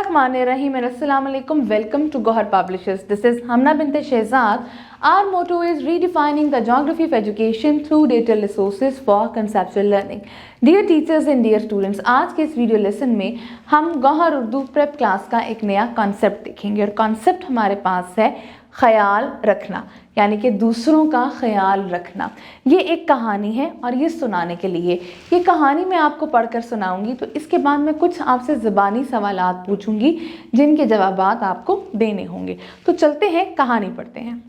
Bismillahirrahmanirrahim and Assalamu alaikum. Welcome to Gohar Publishers. This is Hamna Binte Shehzad. Our motto is redefining the geography of education through data resources for conceptual learning. Dear teachers and dear students, आज के इस video lesson में हम Gauhar Urdu prep class का एक नया concept देखेंगे और कॉन्सेप्ट हमारे पास है ख्याल रखना, यानी कि दूसरों का ख्याल रखना। ये एक कहानी है और ये सुनाने के लिए, ये कहानी मैं आपको पढ़कर सुनाऊंगी, तो इसके बाद मैं कुछ आपसे ज़बानी सवालात पूछूंगी जिनके जवाबात आपको देने होंगे। तो चलते हैं, कहानी पढ़ते हैं।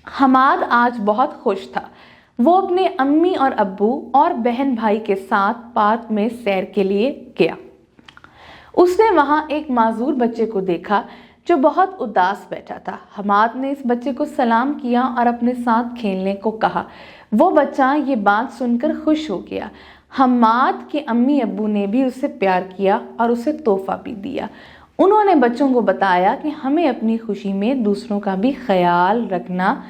हमाद आज बहुत खुश था। वो अपने अम्मी और अब्बू और बहन भाई के साथ पार्क में सैर के लिए गया। उसने वहाँ एक माजूर बच्चे को देखा जो बहुत उदास बैठा था। हमाद ने इस बच्चे को सलाम किया और अपने साथ खेलने को कहा। वो बच्चा ये बात सुनकर खुश हो गया। हमाद के अम्मी अब्बू ने भी उससे प्यार किया और उसे तोहफा भी दिया। उन्होंने बच्चों को बताया कि हमें अपनी खुशी में दूसरों का भी ख्याल रखना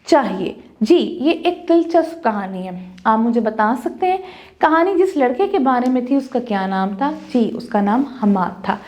चाहिए। जी, ये एक दिलचस्प कहानी है। आप मुझे बता सकते हैं कहानी जिस लड़के के बारे में थी उसका क्या नाम था? जी, उसका नाम हमाद था।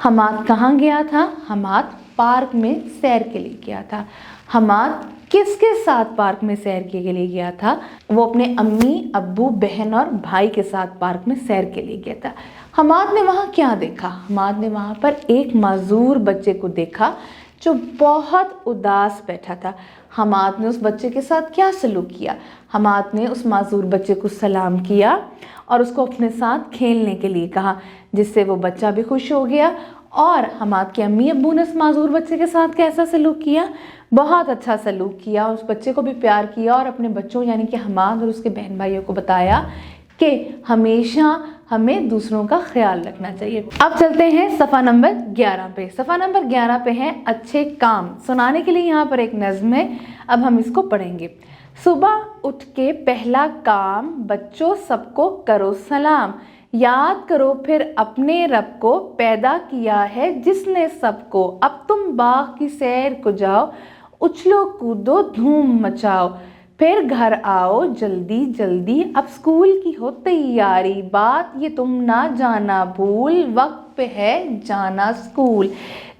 हमाद कहाँ गया था? हमाद पार्क में सैर के लिए गया था। हमाद किसके साथ पार्क में सैर के लिए गया था? वो अपने अम्मी अब्बू बहन और भाई के साथ पार्क में सैर के लिए गया था। हमाद ने वहाँ क्या देखा? हमाद ने वहाँ पर एक माजूर बच्चे को देखा जो बहुत उदास बैठा था। हमाद ने उस बच्चे के साथ क्या सलूक किया? हमाद ने उस माजूर बच्चे को सलाम किया और उसको अपने साथ खेलने के लिए कहा, जिससे वो बच्चा भी खुश हो गया। और हमाद के अम्मी अब्बू ने उस माजूर बच्चे के साथ कैसा सलूक किया? बहुत अच्छा सलूक किया। उस बच्चे को भी प्यार किया और अपने बच्चों यानी कि हमाद और उसके बहन भाइयों को बताया कि हमेशा हमें दूसरों का ख्याल रखना चाहिए। अब चलते हैं सफ़ा नंबर 11 पे। सफ़ा नंबर 11 पे है अच्छे काम। सुनाने के लिए यहाँ पर एक नज़्म है, अब हम इसको पढ़ेंगे। सुबह उठ के पहला काम, बच्चों सबको करो सलाम। याद करो फिर अपने रब को, पैदा किया है जिसने सबको। अब तुम बाग की सैर को जाओ, उछलो कूदो धूम मचाओ। फिर घर आओ जल्दी जल्दी, अब स्कूल की हो तैयारी। बात ये तुम ना जाना भूल, वक्त पे है जाना स्कूल।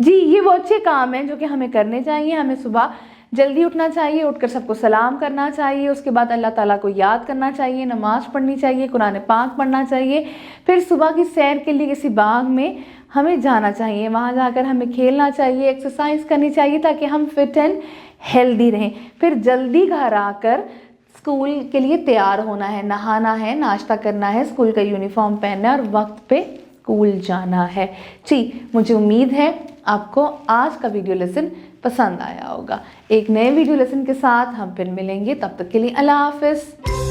जी, ये वो अच्छे काम हैं जो कि हमें करने चाहिए। हमें सुबह जल्दी उठना चाहिए, उठकर सबको सलाम करना चाहिए। उसके बाद अल्लाह ताला को याद करना चाहिए, नमाज़ पढ़नी चाहिए, कुरान पाक पढ़ना चाहिए। फिर सुबह की सैर के लिए किसी बाग में हमें जाना चाहिए, वहाँ जाकर हमें खेलना चाहिए, एक्सरसाइज करनी चाहिए ताकि हम फिट एंड हेल्दी रहें। फिर जल्दी घर आकर स्कूल के लिए तैयार होना है, नहाना है, नाश्ता करना है, स्कूल का यूनिफॉर्म पहनना है और वक्त पे स्कूल जाना है। जी, मुझे उम्मीद है आपको आज का वीडियो लेसन पसंद आया होगा। एक नए वीडियो लेसन के साथ हम फिर मिलेंगे, तब तक के लिए अल्लाह हाफ़िज़।